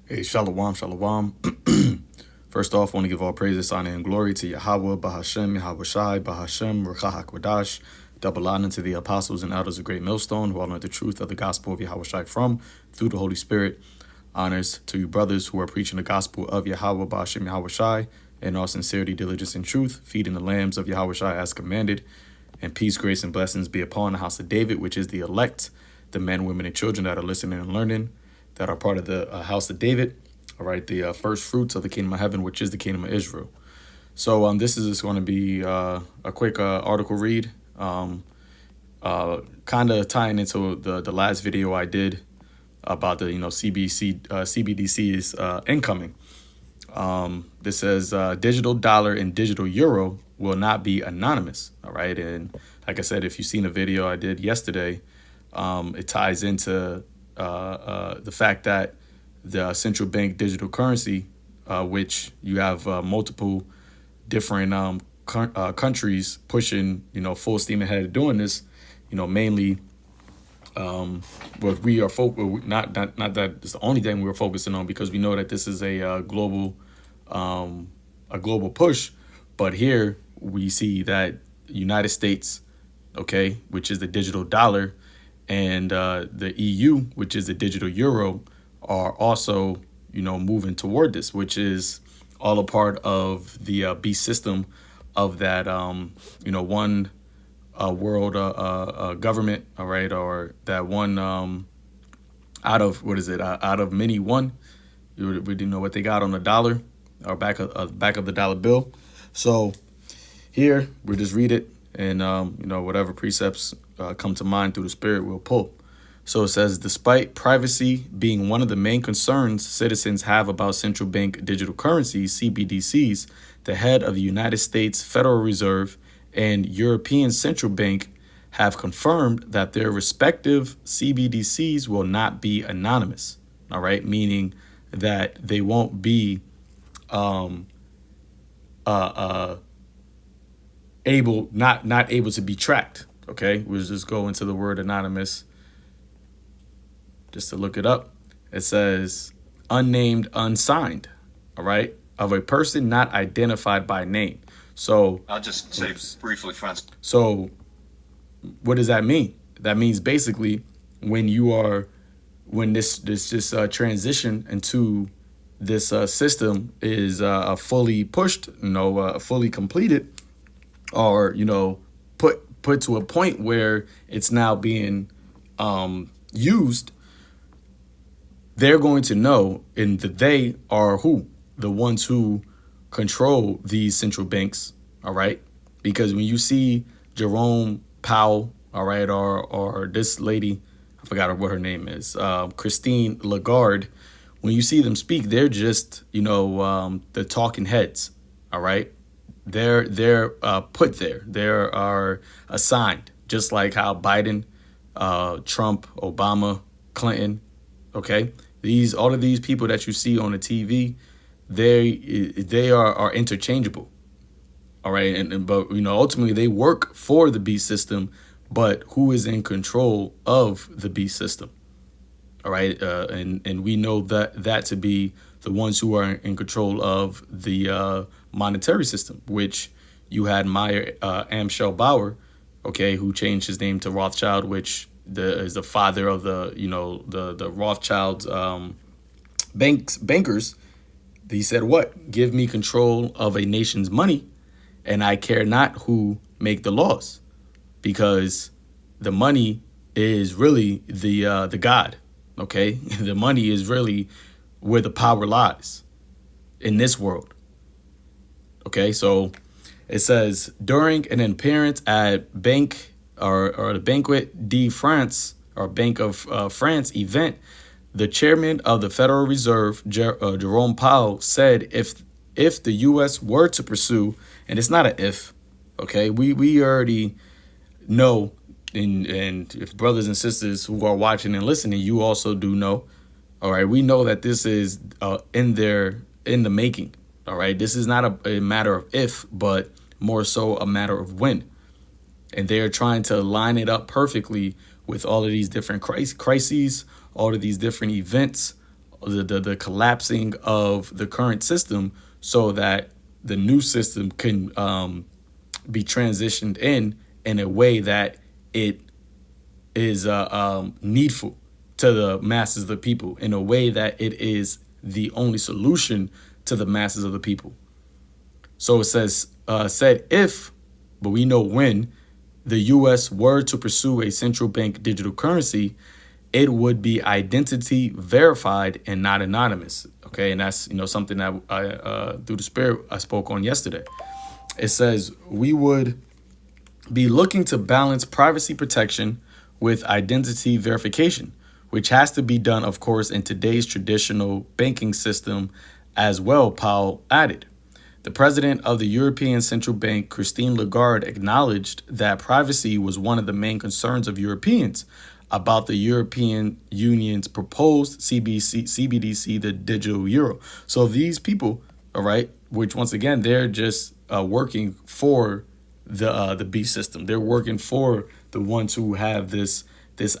Hey, shalom, shalom. First off, I want to give all praises, honor, and glory to Yahweh, Bahashem, Yahweh Shai, Bahashem, Ruach HaKodash. Double honor to the apostles and elders of Great Millstone who all learned the truth of the gospel of Yahweh Shai from, through the Holy Spirit. Honors to you brothers who are preaching the gospel of Yahweh, Bahashem, Yahweh Shai, in all sincerity, diligence, and truth, feeding the lambs of Yahweh Shai as commanded. And peace, grace, and blessings be upon the house of David, which is the elect, the men, women, and children that are listening and learning, that are part of the house of David. All right, the first fruits of the kingdom of heaven, which is the kingdom of Israel. So this is just going to be a quick article read, kind of tying into the last video I did about the CBDC's incoming. This says digital dollar and digital euro will not be anonymous. All right, and like I said, if you've seen a video I did yesterday, it ties into the fact that the central bank digital currency, which you have multiple different countries pushing, full steam ahead of doing this, mainly what we are not that it's the only thing we're focusing on, because we know that this is a global push. But here we see that United States, okay, which is the digital dollar, and the EU, which is the digital euro, are also, moving toward this, which is all a part of the beast system of that, one world government, all right, or that one out of many one. We didn't know what they got on the dollar or back of the dollar bill. So here we just read it, and whatever precepts come to mind through the Spirit we'll pull. So it says, despite privacy being one of the main concerns citizens have about central bank digital currencies, CBDCs, the head of the United States Federal Reserve and European Central Bank have confirmed that their respective CBDCs will not be anonymous. All right, meaning that they won't be able to be tracked. Okay, we'll just go into the word anonymous just to look it up. It says unnamed, unsigned, all right, of a person not identified by name. So I'll just say briefly, Francis. So what does that mean? That means basically when this transition into this system is fully pushed, fully completed, or put to a point where it's now being used, they're going to know, and they are who? The ones who control these central banks, all right? Because when you see Jerome Powell, all right, or this lady, I forgot what her name is, Christine Lagarde, when you see them speak, they're just, the talking heads, all right? They're put there. They are assigned, just like how Biden, Trump, Obama, Clinton, okay? All of these people that you see on the TV, they are interchangeable. All right, but ultimately they work for the beast system, but who is in control of the beast system? All right, and we know that to be the ones who are in control of the monetary system, which you had Meyer Amschel Bauer, okay, who changed his name to Rothschild, which is the father of the Rothschilds bankers. He said, what? Give me control of a nation's money, and I care not who make the laws, because the money is really the God. Okay, the money is really where the power lies in this world. Okay, so it says during an appearance at the Banquet de France, or Bank of France event, the chairman of the Federal Reserve, Jerome Powell, said if the U.S. were to pursue, and it's not an if, okay, we already know, and if brothers and sisters who are watching and listening, you also do know, all right, we know that this is in the making, all right. This is not a matter of if, but more so a matter of when. And they're trying to line it up perfectly with all of these different crises, all of these different events, the collapsing of the current system so that the new system can be transitioned in a way that it is needful to the masses of the people, in a way that it is the only solution to the masses of the people. So it said if, but we know when, the U.S. were to pursue a central bank digital currency, it would be identity verified and not anonymous. Okay, and that's something that I through the Spirit I spoke on yesterday. It says we would be looking to balance privacy protection with identity verification, which has to be done, of course, in today's traditional banking system as well, Powell added. The president of the European Central Bank, Christine Lagarde, acknowledged that privacy was one of the main concerns of Europeans about the European Union's proposed CBDC, the digital euro. So these people, all right, which once again, they're just working for the beast system. They're working for the ones who have this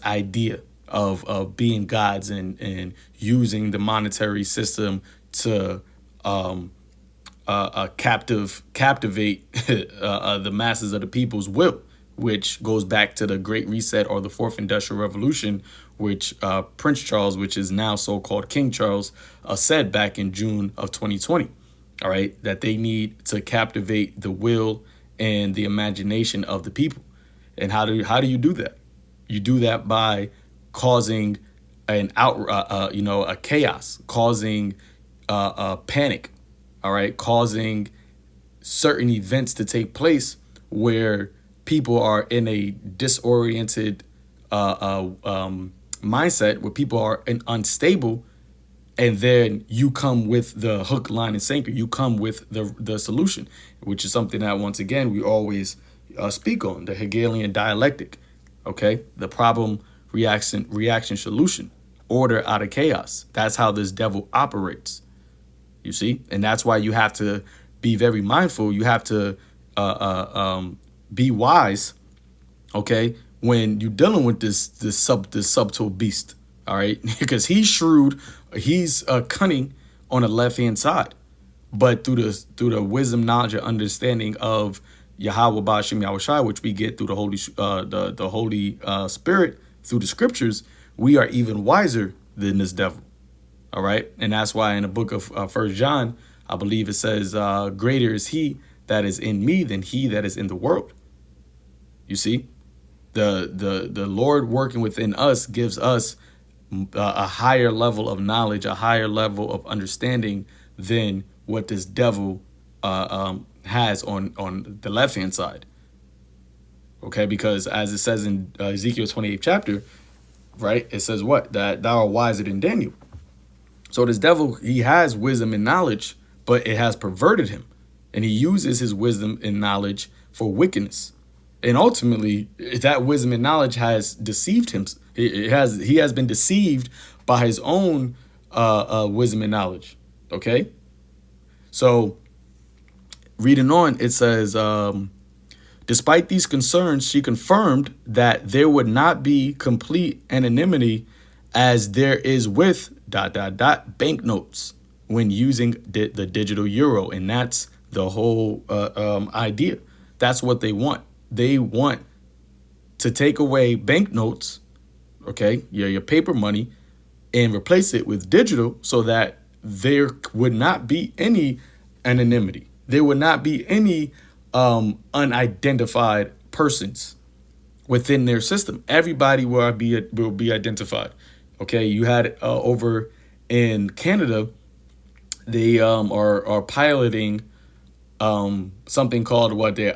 idea of being gods and using the monetary system to captivate the masses of the people's will, which goes back to the Great Reset or the Fourth Industrial Revolution, which Prince Charles, which is now so-called King Charles, said back in June of 2020. All right, that they need to captivate the will and the imagination of the people. And how do you do that? You do that by causing a chaos, causing a panic. All right, causing certain events to take place where people are in a disoriented mindset, where people are unstable, and then you come with the hook, line, and sinker. You come with the solution, which is something that, once again, we always speak on, the Hegelian dialectic. Okay, the problem, reaction, solution, order out of chaos. That's how this devil operates. You see, and that's why you have to be very mindful. You have to be wise, okay, when you're dealing with this subtle beast. All right, because he's shrewd, he's cunning on the left hand side, but through the wisdom, knowledge, and understanding of Yahweh Ba'ashem Yahushai, which we get through the Holy Spirit through the scriptures, we are even wiser than this devil. All right. And that's why in the book of 1 John, I believe it says, greater is he that is in me than he that is in the world. You see, the Lord working within us gives us a higher level of knowledge, a higher level of understanding than what this devil has on the left hand side. OK, because as it says in Ezekiel 28th chapter, right, it says what? That thou art wiser than Daniel. So this devil, he has wisdom and knowledge, but it has perverted him. And he uses his wisdom and knowledge for wickedness. And ultimately, that wisdom and knowledge has deceived him. He has been deceived by his own wisdom and knowledge. Okay? So reading on, it says, despite these concerns, she confirmed that there would not be complete anonymity as there is with ... banknotes when using the digital euro. And that's the whole idea. That's what they want. They want to take away banknotes, okay, your paper money, and replace it with digital so that there would not be any anonymity. There would not be any unidentified persons within their system. Everybody will be identified. Okay, you had over in Canada, they are piloting something called the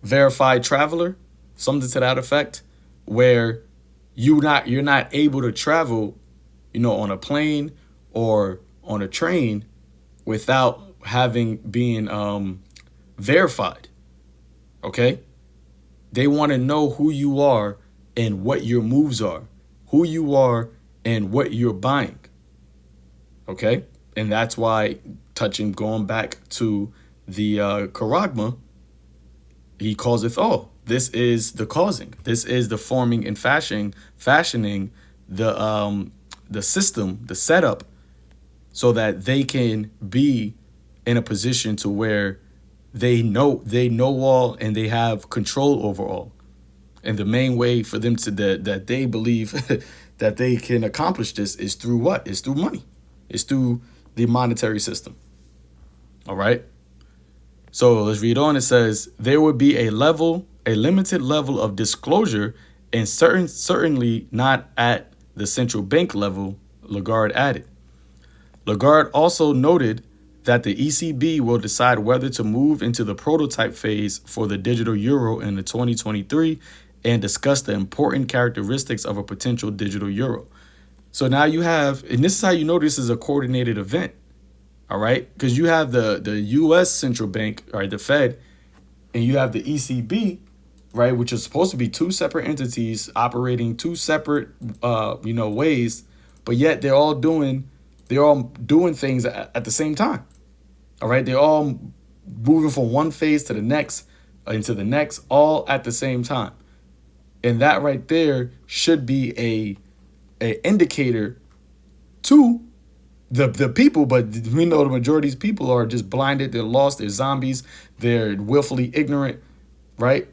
verified traveler, something to that effect, where you're not able to travel, on a plane or on a train without being verified. Okay, they want to know who you are and what your moves are, who you are and what you're buying. Okay, and that's why going back to the charagma, he calls it all. This is the causing. This is the forming and fashioning the system, the setup, so that they can be in a position to where they know all and they have control over all. And the main way for them to that they believe that they can accomplish this is through what? It's through money. It's through the monetary system. All right. So let's read on. It says there would be a limited level of disclosure, and certainly not at the central bank level, Lagarde added. Lagarde also noted that the ECB will decide whether to move into the prototype phase for the digital euro in the 2023 and discuss the important characteristics of a potential digital euro. So now you have, and this is how you know this is a coordinated event. All right, because you have the U.S. central bank, right, the Fed, and you have the ECB, right, which is supposed to be two separate entities operating two separate, ways, but yet they're all doing things at the same time. All right, they're all moving from one phase to the next, into the next, all at the same time, and that right there should be a indicator to the people, but we know the majority of these people are just blinded, they're lost, they're zombies, they're willfully ignorant, right?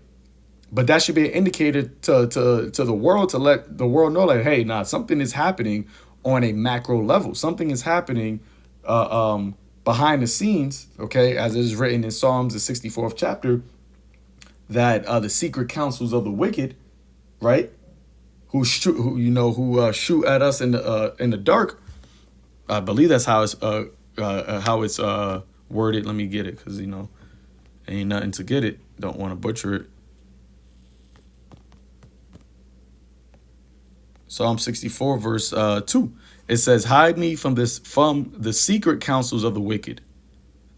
But that should be an indicator to the world, to let the world know, like, hey, something is happening on a macro level. Something is happening behind the scenes, okay, as it is written in Psalms, the 64th chapter, that the secret counsels of the wicked, right, who shoot at us in the dark. I believe that's how it's worded. Let me get it, because ain't nothing to get it. Don't want to butcher it. Psalm 64 verse 2. It says, "Hide me from the secret counsels of the wicked."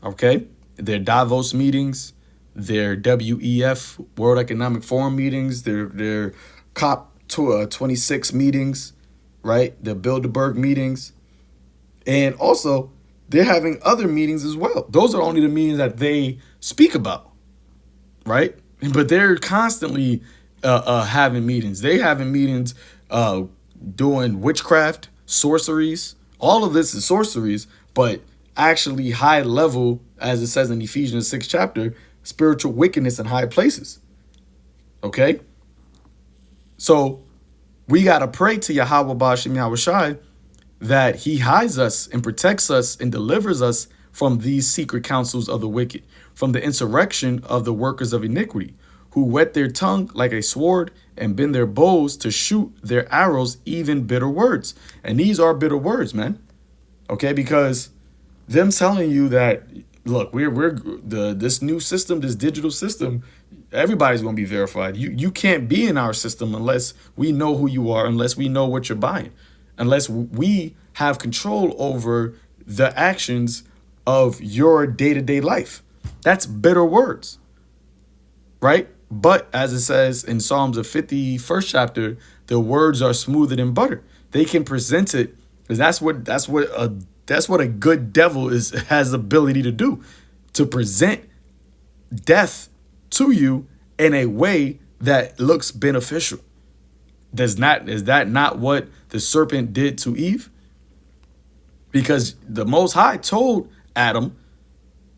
Okay, their Davos meetings, their WEF World Economic Forum meetings, their COP 26 meetings, right? The Bilderberg meetings. And also, they're having other meetings as well. Those are only the meetings that they speak about, right? But they're constantly having meetings. They're having meetings doing witchcraft, sorceries. All of this is sorceries, but actually high level, as it says in Ephesians 6 chapter, spiritual wickedness in high places. Okay? So we got to pray to Yahweh Ba'ashem Yahweh Shai that he hides us and protects us and delivers us from these secret counsels of the wicked, from the insurrection of the workers of iniquity, who whet their tongue like a sword and bend their bows to shoot their arrows, even bitter words. And these are bitter words, man. Okay, because them telling you that, look, this new system, this digital system, everybody's going to be verified. You can't be in our system unless we know who you are, unless we know what you're buying, unless we have control over the actions of your day-to-day life. That's bitter words, right? But as it says in Psalms, the 51st chapter, the words are smoother than butter. They can present it, because that's what a good devil has the ability to do, to present death to you in a way that looks beneficial. Is that not what the serpent did to Eve? Because the Most High told Adam,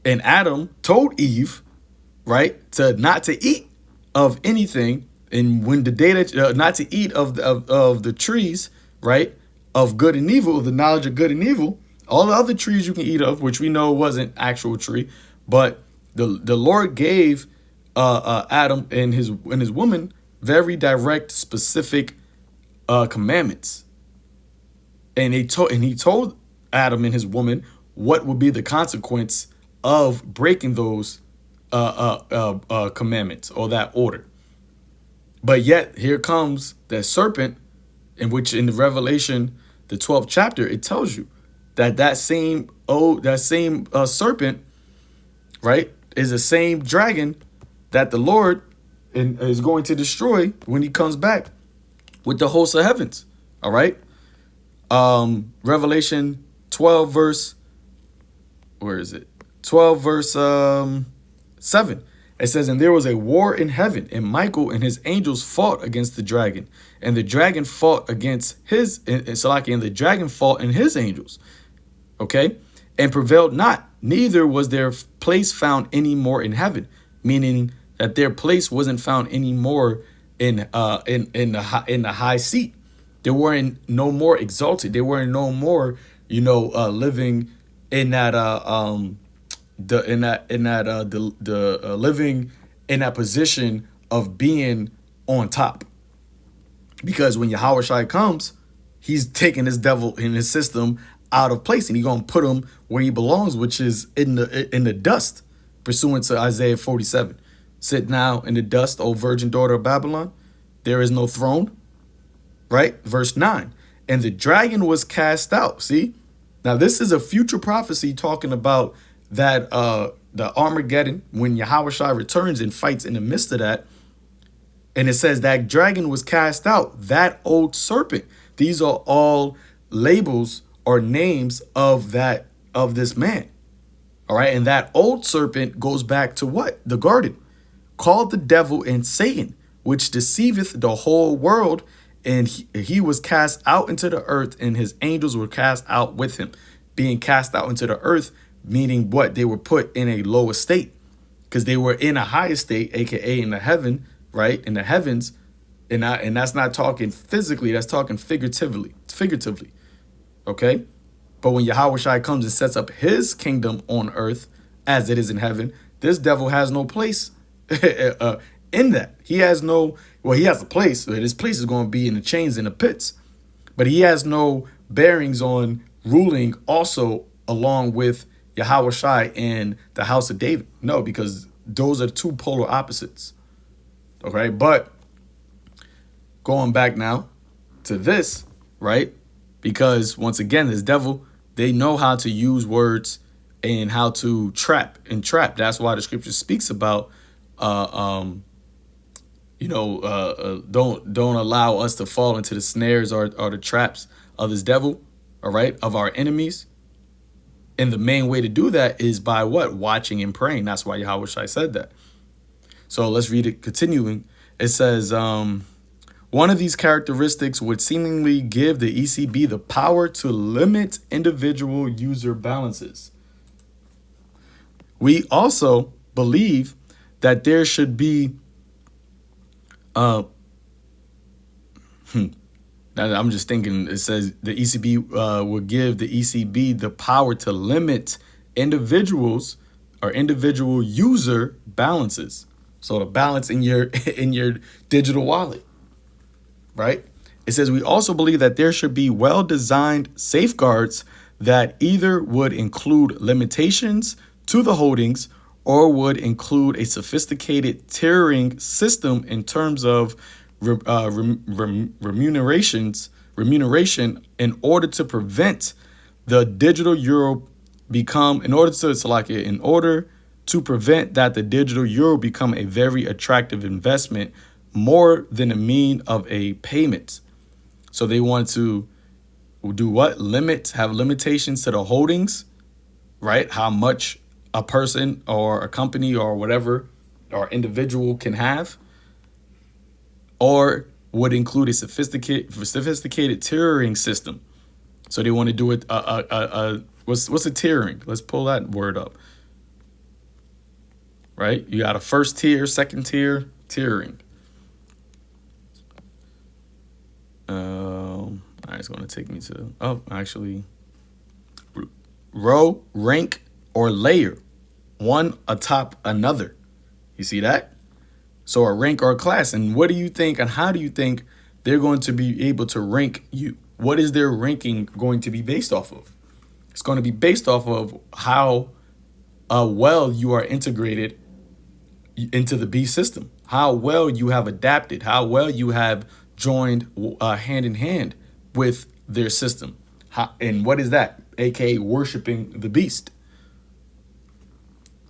and Adam told Eve, right, to not to eat of anything, and when the day that not to eat of the trees, right, of good and evil, of the knowledge of good and evil. All the other trees you can eat of, which we know wasn't actual tree, but the Lord gave Adam and his woman very direct, specific commandments, and he told Adam and his woman what would be the consequence of breaking those commandments or that order. But yet here comes that serpent, in which in the Revelation, the 12th chapter, it tells you that same serpent, right, is the same dragon that the Lord is going to destroy when he comes back with the hosts of heavens. All right. Revelation 12 verse, where is it? 12 verse 7. It says, and there was a war in heaven, and Michael and his angels fought against the dragon, and the dragon fought against his, and the dragon fought and his angels, okay, and prevailed not, neither was their place found any more in heaven, meaning that their place wasn't found anymore in the high seat. They weren't no more exalted. They weren't no more, living in that living in that position of being on top. Because when Yahweh Shai comes, he's taking this devil in his system out of place, and he's gonna put him where he belongs, which is in the dust, pursuant to Isaiah 47. Sit now in the dust, O virgin daughter of Babylon. There is no throne. Right? Verse 9. And the dragon was cast out. See? Now this is a future prophecy talking about that the Armageddon, when Yahweh Shai returns and fights in the midst of that. And it says that dragon was cast out, that old serpent. These are all labels or names of this man. All right. And that old serpent goes back to what? The garden, called the devil and Satan, which deceiveth the whole world. And he was cast out into the earth, and his angels were cast out with him. Being cast out into the earth, meaning what? They were put in a lower state, because they were in a higher state, aka in the heaven, right? In the heavens. And that's not talking physically, that's talking figuratively. Okay? But when Yahweh Shai comes and sets up his kingdom on earth as it is in heaven, this devil has no place in that. He has no, well, he has a place, but his place is going to be in the chains and the pits. But he has no bearings on ruling also along with Yahweh Shai and the house of David. No, because those are two polar opposites. Okay, but going back now to this, right? Because once again, this devil, they know how to use words and how to trap. That's why the scripture speaks about don't allow us to fall into the snares or the traps of this devil, all right, of our enemies. And the main way to do that is by what? Watching and praying. That's why Yahweh Shai said that. So let's read it continuing. It says, one of these characteristics would seemingly give the ECB the power to limit individual user balances. We also believe that there should be now I'm just thinking, it says the ECB will give the ECB the power to limit individuals or individual user balances. So the balance in your digital wallet, right? It says we also believe that there should be well-designed safeguards that either would include limitations to the holdings or would include a sophisticated tiering system in terms of remuneration in order to prevent the digital euro in order to prevent that the digital euro become a very attractive investment more than a mean of a payment. So they want to do what? Have limitations to the holdings, right? How much a person or a company or whatever or individual can have, or would include a sophisticated tiering system. So they want to do it. What's a tiering? Let's pull that word up. Right? You got a first tier, second tier, tiering. It's going to take me to row, rank, or layer, one atop another. You see that? So a rank or a class. And what do you think, and how do you think they're going to be able to rank you? What is their ranking going to be based off of? It's going to be based off of how well you are integrated into the B system, how well you have adapted, how well you have joined hand in hand with their system. And what is that? AKA worshiping the beast.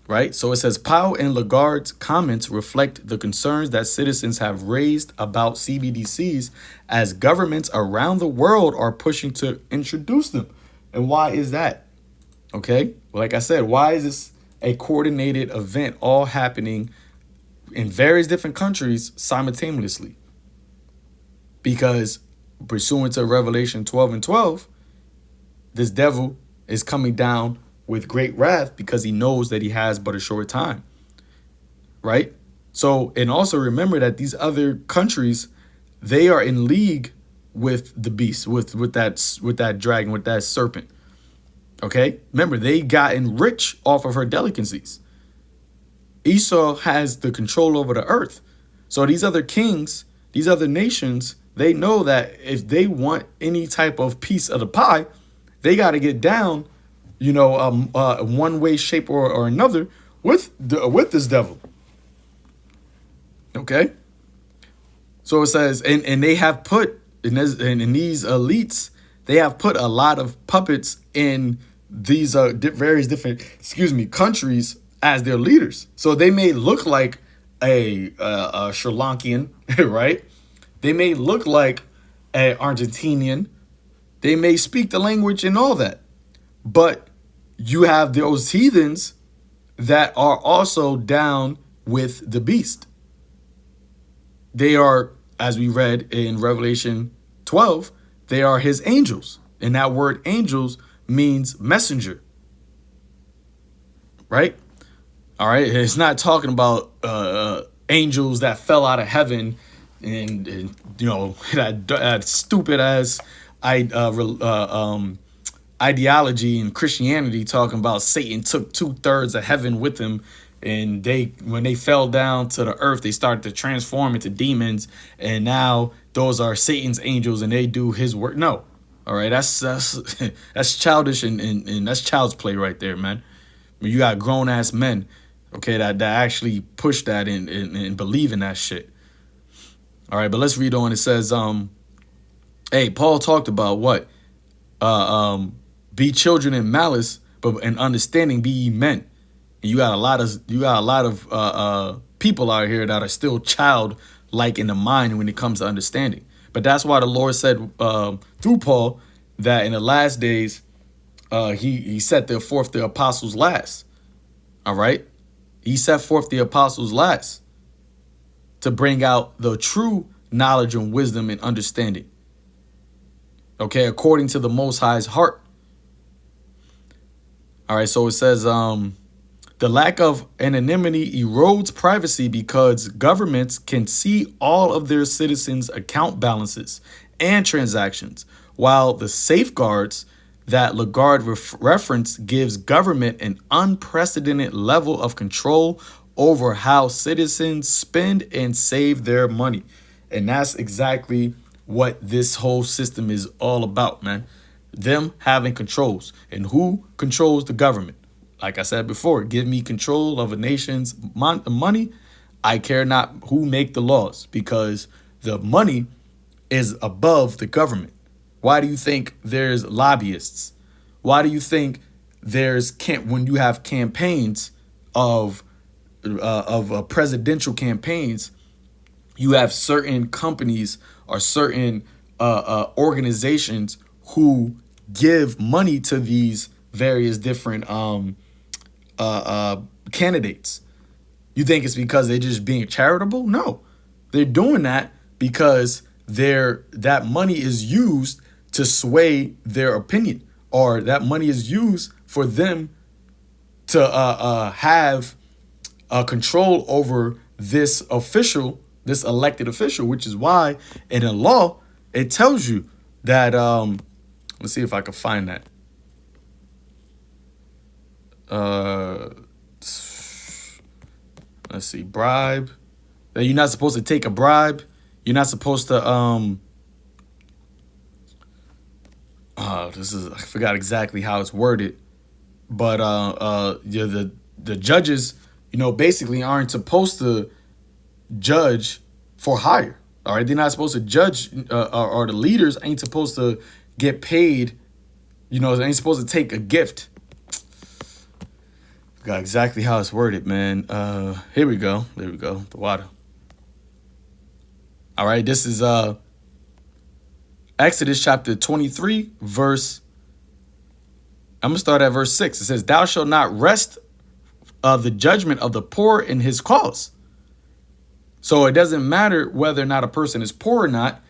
Right? So it says Powell and Lagarde's comments reflect the concerns that citizens have raised about CBDCs as governments around the world are pushing to introduce them. And why is that? Okay, like I said, why is this a coordinated event all happening in various different countries simultaneously. Because pursuant to Revelation 12 and 12, this devil is coming down with great wrath because he knows that he has but a short time. Right? So, and also remember that these other countries, they are in league with the beast, with that dragon, with that serpent. Okay? Remember, they gotten rich off of her delicacies. Esau has the control over the earth. So these other kings, these other nations, they know that if they want any type of piece of the pie, they got to get down, one way, shape, or another with this devil. Okay? So it says, and they have put, in these elites, they have put a lot of puppets in these various different, countries as their leaders. So they may look like a Sri Lankan, right? They may look like an Argentinian. They may speak the language and all that. But you have those heathens that are also down with the beast. They are, as we read in Revelation 12, they are his angels. And that word angels means messenger. Right? All right. It's not talking about angels that fell out of heaven and that stupid ass ideology in Christianity talking about Satan took 2/3 of heaven with him. And when they fell down to the earth, they started to transform into demons. And now those are Satan's angels and they do his work. No. All right. That's childish and that's child's play right there, man. You got grown ass men, okay, that actually push that and believe in that shit. All right. But let's read on. It says, Paul talked about what? Be children in malice, but in understanding be ye men. You got a lot of people out here that are still childlike in the mind when it comes to understanding. But that's why the Lord said through Paul that in the last days he set forth the apostles last. All right, he set forth the apostles last to bring out the true knowledge and wisdom and understanding. Okay, according to the Most High's heart. All right, so it says the lack of anonymity erodes privacy because governments can see all of their citizens' account balances and transactions, while the safeguards that Lagarde referenced gives government an unprecedented level of control over how citizens spend and save their money. And that's exactly what this whole system is all about, man. Them having controls. And who controls the government? Like I said before, give me control of a nation's money. I care not who make the laws because the money is above the government. Why do you think there's lobbyists? Why do you think when you have campaigns of presidential campaigns, you have certain companies or certain organizations who give money to these various different candidates? You think it's because they're just being charitable? No, they're doing that because that money is used to sway their opinion, or that money is used for them to have control over this elected official, which is why in the law it tells you that let's see if I can find that. Let's see, bribe. That you're not supposed to take a bribe. You're not supposed to I forgot exactly how it's worded, but the judges, basically aren't supposed to judge for hire. All right, they're not supposed to judge, or the leaders ain't supposed to get paid. They ain't supposed to take a gift. Forgot exactly how it's worded, man. Here we go. There we go. The water. All right, this is Exodus chapter 23, verse. I'm going to start at verse 6. It says, "Thou shalt not rest the judgment of the poor in his cause, So it doesn't matter whether or not a person is poor or not.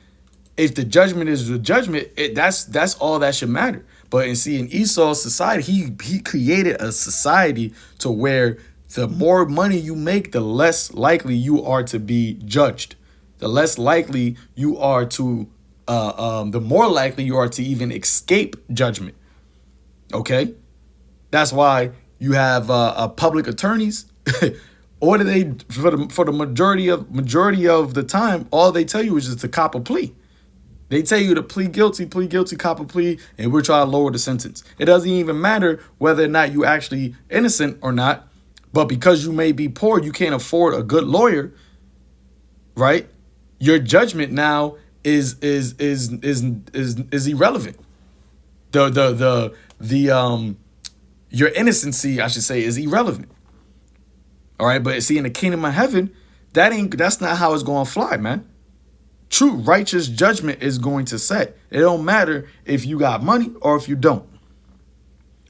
If the judgment is the judgment, that's all that should matter. But in Esau's society, he created a society to where the more money you make, the less likely you are to be judged. The less likely you are to, the more likely you are to even escape judgment. Okay, that's why you have public attorneys. Or do they, for the majority of the time, all they tell you is just to cop a plea. They tell you to plead guilty, cop a plea, and we're trying to lower the sentence. It doesn't even matter whether or not you actually innocent or not, but because you may be poor, you can't afford a good lawyer, right? Your judgment now is irrelevant. Your innocency, I should say, is irrelevant. All right, but see, in the kingdom of heaven, that's not how it's going to fly, man. True righteous judgment is going to set. It don't matter if you got money or if you don't.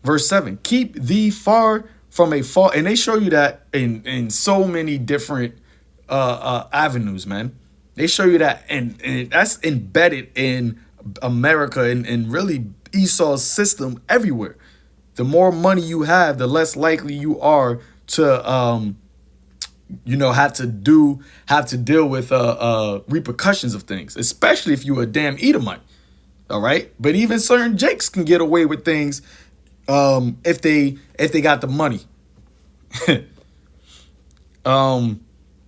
Verse 7, keep thee far from a false, and they show you that in so many different avenues, man. They show you that, and that's embedded in America and really Esau's system everywhere. The more money you have, the less likely you are to have to deal with repercussions of things, especially if you a damn Edomite. All right, but even certain Jakes can get away with things if they got the money.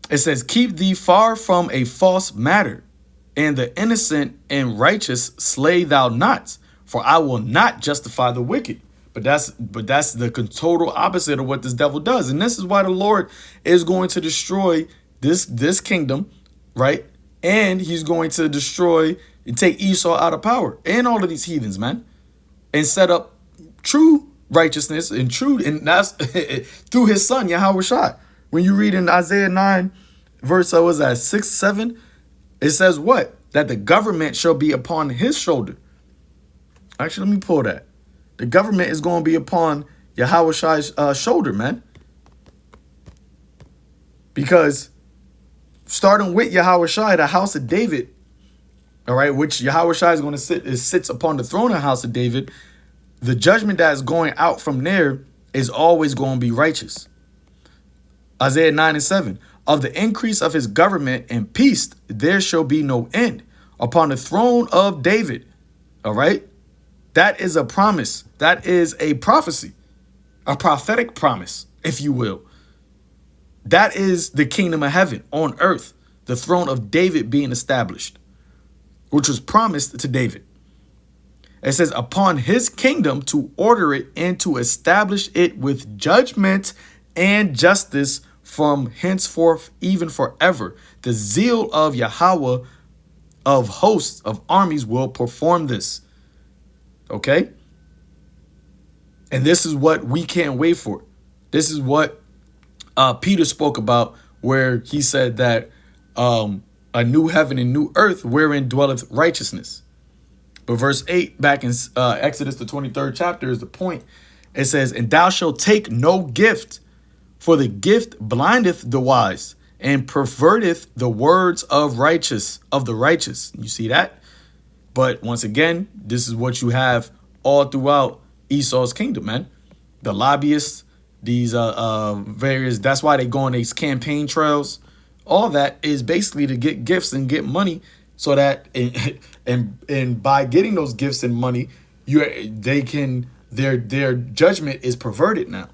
It says, keep thee far from a false matter, and the innocent and righteous slay thou not, for I will not justify the wicked. But that's the total opposite of what this devil does. And this is why the Lord is going to destroy this kingdom, right? And he's going to destroy and take Esau out of power and all of these heathens, man, and set up true righteousness and that's through his son, Yahweh Shai. When you read in Isaiah 9, verse 6, 7, it says what? That the government shall be upon his shoulder. Actually, let me pull that. The government is going to be upon Yahweh Shai's shoulder, man. Because starting with Yahweh Shai, the house of David, all right, which Yahweh Shai is going to sits upon the throne of the house of David, the judgment that is going out from there is always going to be righteous. Isaiah 9 and 7, of the increase of his government and peace, there shall be no end upon the throne of David. All right. That is a promise. That is a prophecy, a prophetic promise, if you will. That is the kingdom of heaven on earth, the throne of David being established, which was promised to David. It says, upon his kingdom to order it and to establish it with judgment and justice from henceforth, even forever. The zeal of Yahweh of hosts of armies will perform this. Okay. And this is what we can't wait for. This is what Peter spoke about, where he said that a new heaven and new earth wherein dwelleth righteousness. But verse 8 back in Exodus, the 23rd chapter, is the point. It says, and thou shalt take no gift, for the gift blindeth the wise and perverteth the words of the righteous. You see that? But once again, this is what you have all throughout Esau's kingdom, man. The lobbyists, these various, that's why they go on these campaign trails. All that is basically to get gifts and get money, so that and by getting those gifts and money, their judgment is perverted now.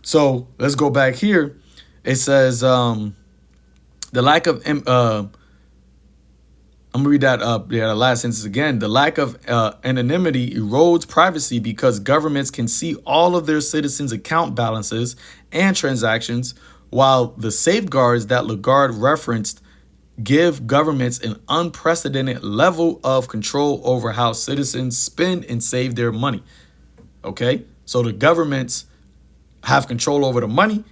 So let's go back here. It says the lack of I'm gonna read that the last sentence again. The lack of anonymity erodes privacy because governments can see all of their citizens' account balances and transactions, while the safeguards that Lagarde referenced give governments an unprecedented level of control over how citizens spend and save their money. Okay, so the governments have control over the money.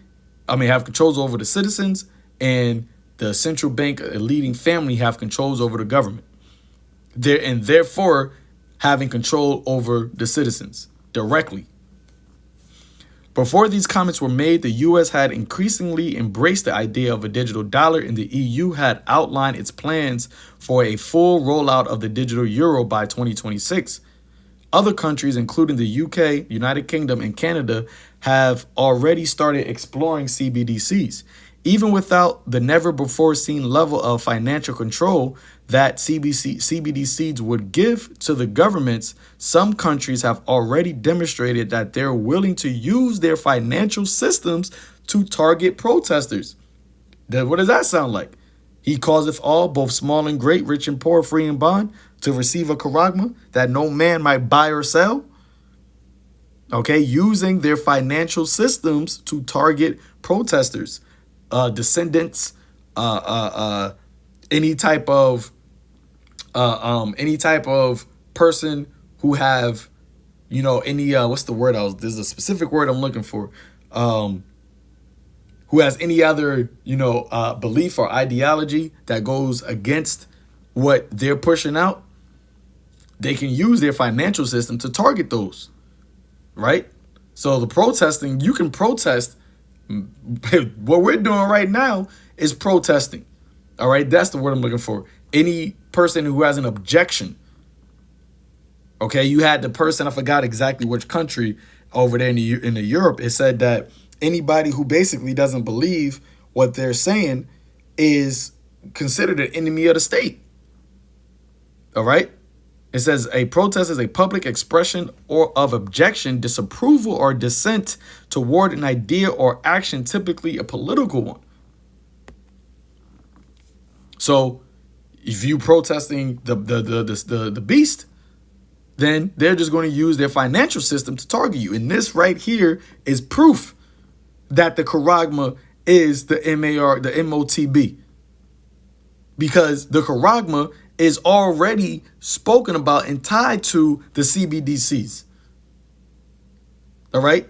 Have controls over the citizens, and the central bank, a leading family, have controls over the government. And therefore having control over the citizens directly. Before these comments were made, the US had increasingly embraced the idea of a digital dollar, and the EU had outlined its plans for a full rollout of the digital euro by 2026. Other countries, including the UK, United Kingdom, and Canada, have already started exploring CBDCs. Even without the never-before-seen level of financial control that CBDCs would give to the governments, some countries have already demonstrated that they're willing to use their financial systems to target protesters. What does that sound like? He causeth all, both small and great, rich and poor, free and bond, to receive a charagma that no man might buy or sell. Okay, using their financial systems to target protesters, descendants, any type of person who have, any what's the word there's a specific word I'm looking for, who has any other belief or ideology that goes against what they're pushing out. They can use their financial system to target those, right? So the protesting, you can protest. What we're doing right now is protesting. All right, that's the word I'm looking for. Any person who has an objection. Okay, you had the person, I forgot exactly which country over there in the Europe. It said that anybody who basically doesn't believe what they're saying is considered an enemy of the state. All right. It says a protest is a public expression of objection, disapproval, or dissent toward an idea or action, typically a political one. So if you protesting the beast, then they're just going to use their financial system to target you. And this right here is proof that the charagma is the MOTB. Because the charagma is already spoken about and tied to the CBDCs. All right.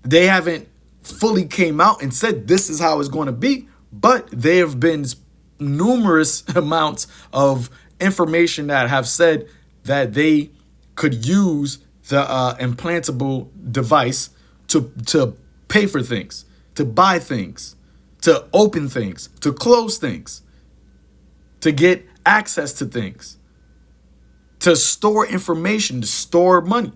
They haven't fully came out and said this is how it's going to be, but there have been numerous amounts of information that have said that they could use the implantable device to pay for things, to buy things, to open things, to close things, to get access to things, to store information, to store money.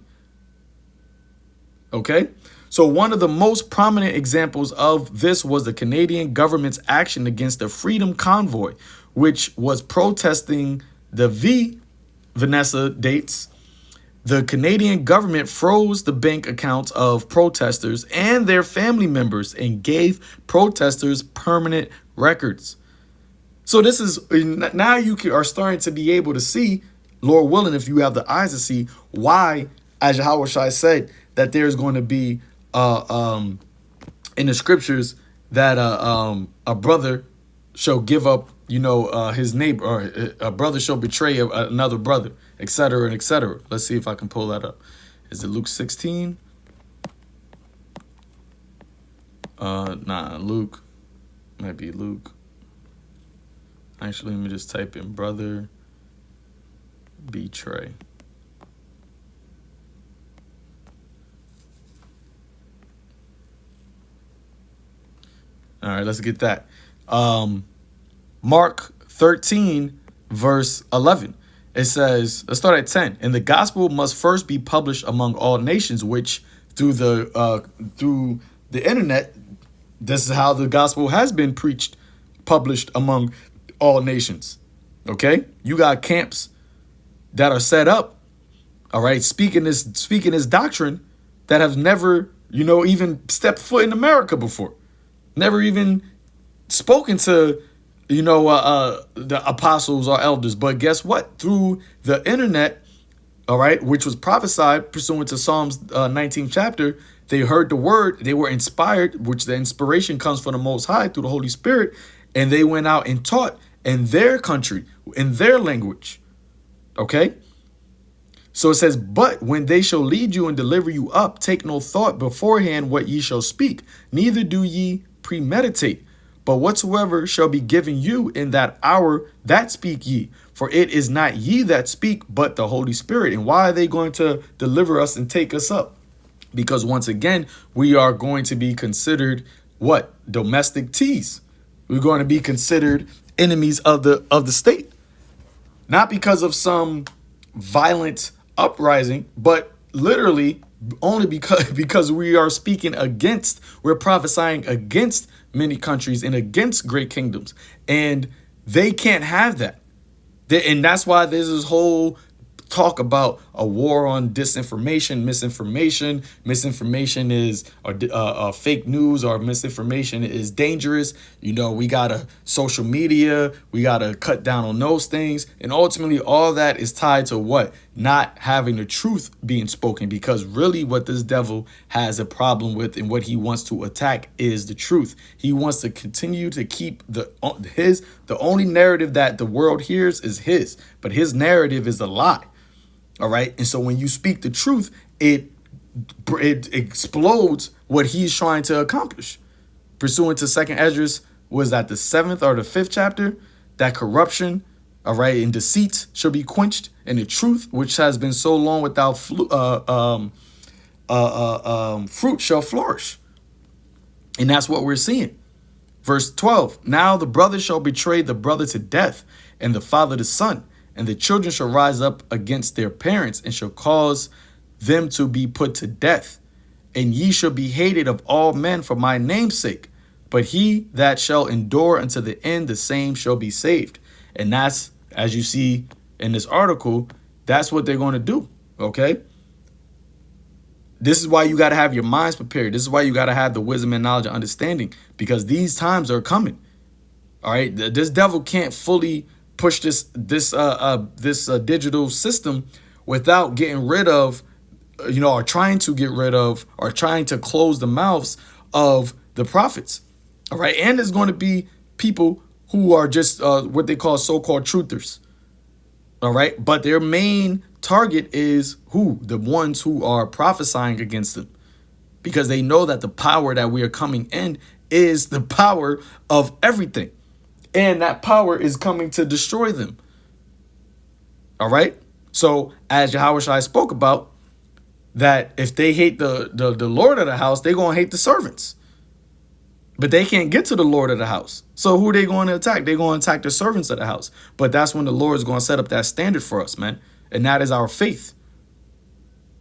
Okay? So one of the most prominent examples of this was the Canadian government's action against the Freedom Convoy, which was protesting the Vanessa dates. The Canadian government froze the bank accounts of protesters and their family members and gave protesters permanent records. So this is, now you are starting to be able to see, Lord willing, if you have the eyes to see, why, as Yahweh Shai said, that there's going to be in the scriptures that a brother shall give up, his neighbor, or a brother shall betray another brother, etc. and etc. Let's see if I can pull that up. Is it Luke 16? Luke. Might be Luke. Actually, let me just type in brother betray. All right, let's get that. Mark 13, verse 11. It says, let's start at 10. And the gospel must first be published among all nations, which through the internet, this is how the gospel has been preached, published among all nations. Okay, you got camps that are set up, all right, speaking this doctrine that have never, even stepped foot in America before, never even spoken to, the apostles or elders. But guess what? Through the internet, all right, which was prophesied pursuant to Psalms 19th chapter, they heard the word, they were inspired, which the inspiration comes from the Most High through the Holy Spirit, and they went out and taught in their country, in their language. Okay? So it says, but when they shall lead you and deliver you up, take no thought beforehand what ye shall speak, neither do ye premeditate. But whatsoever shall be given you in that hour, that speak ye. For it is not ye that speak, but the Holy Spirit. And why are they going to deliver us and take us up? Because once again, we are going to be considered what? Domestic teas. We're going to be considered enemies of the state. Not because of some violent uprising, but literally only because we are speaking against, we're prophesying against many countries and against great kingdoms. And they can't have that. And that's why there's this whole talk about a war on disinformation, misinformation. Misinformation is fake news, or misinformation is dangerous. You know, we gotta social media, we gotta cut down on those things. And ultimately, all that is tied to what? Not having the truth being spoken, because really what this devil has a problem with and what he wants to attack is the truth. He wants to continue to keep the only narrative that the world hears is his, but his narrative is a lie. All right. And so when you speak the truth, it explodes what he's trying to accomplish. Pursuant to 2nd Esdras, was that the 7th or the 5th chapter, that corruption, all right, and deceit shall be quenched, and the truth, which has been so long without fruit, shall flourish. And that's what we're seeing. Verse 12, now the brother shall betray the brother to death, and the father the son. And the children shall rise up against their parents, and shall cause them to be put to death. And ye shall be hated of all men for my name's sake. But he that shall endure unto the end, the same shall be saved. And that's, as you see in this article, that's what they're going to do. Okay? This is why you got to have your minds prepared. This is why you got to have the wisdom and knowledge and understanding, because these times are coming. All right? This devil can't fully push this digital system without getting rid of, or trying to get rid of, or trying to close the mouths of the prophets. All right. And there's going to be people who are just what they call so-called truthers. All right. But their main target is who? The ones who are prophesying against them, because they know that the power that we are coming in is the power of everything. And that power is coming to destroy them. All right. So as Yahushua spoke about, that if they hate the Lord of the house, they're going to hate the servants. But they can't get to the Lord of the house. So who are they going to attack? They're going to attack the servants of the house. But that's when the Lord is going to set up that standard for us, man. And that is our faith.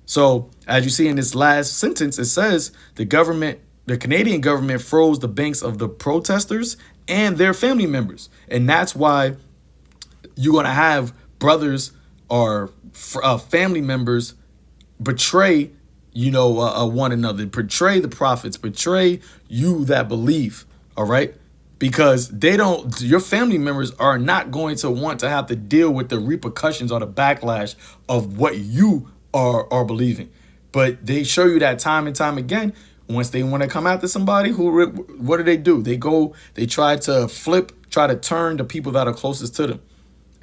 So as you see in this last sentence, it says the Canadian government froze the banks of the protesters and their family members. And that's why you're going to have brothers or family members betray, one another, betray the prophets, betray you that believe. All right. Because your family members are not going to want to have to deal with the repercussions or the backlash of what you are believing. But they show you that time and time again. Once they want to come after somebody, what do? They try to turn the people that are closest to them.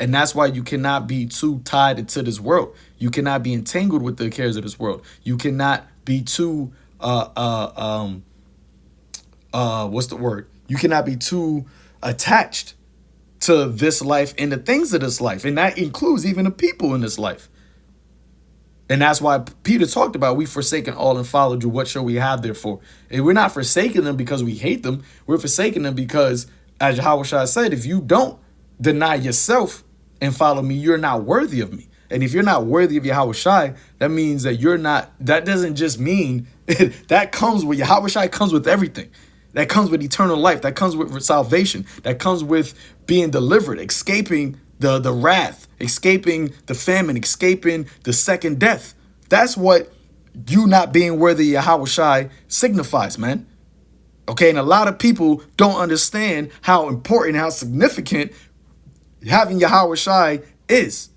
And that's why you cannot be too tied into this world. You cannot be entangled with the cares of this world. You cannot be too, You cannot be too attached to this life and the things of this life. And that includes even the people in this life. And that's why Peter talked about, we forsaken all and followed you. What shall we have therefore? And we're not forsaking them because we hate them. We're forsaking them because, as Yahushua said, if you don't deny yourself and follow me, you're not worthy of me. And if you're not worthy of Yahushua, that means that you're not, that doesn't just mean, that comes with, Yahushua comes with everything. That comes with eternal life. That comes with salvation. That comes with being delivered, escaping the wrath, escaping the famine, escaping the second death. That's what you not being worthy of Yahushua signifies, man. Okay, and a lot of people don't understand how important, how significant having Yahushua is.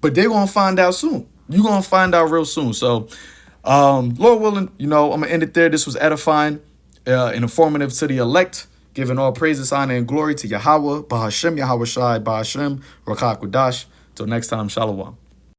But they're going to find out soon. You're going to find out real soon. So, Lord willing, I'm going to end it there. This was edifying and informative to the elect. Giving all praises, honor, and glory to Yahweh, Bahashem, Yahushua, Bahashem, Rakak Wadash. Till next time, Shalom.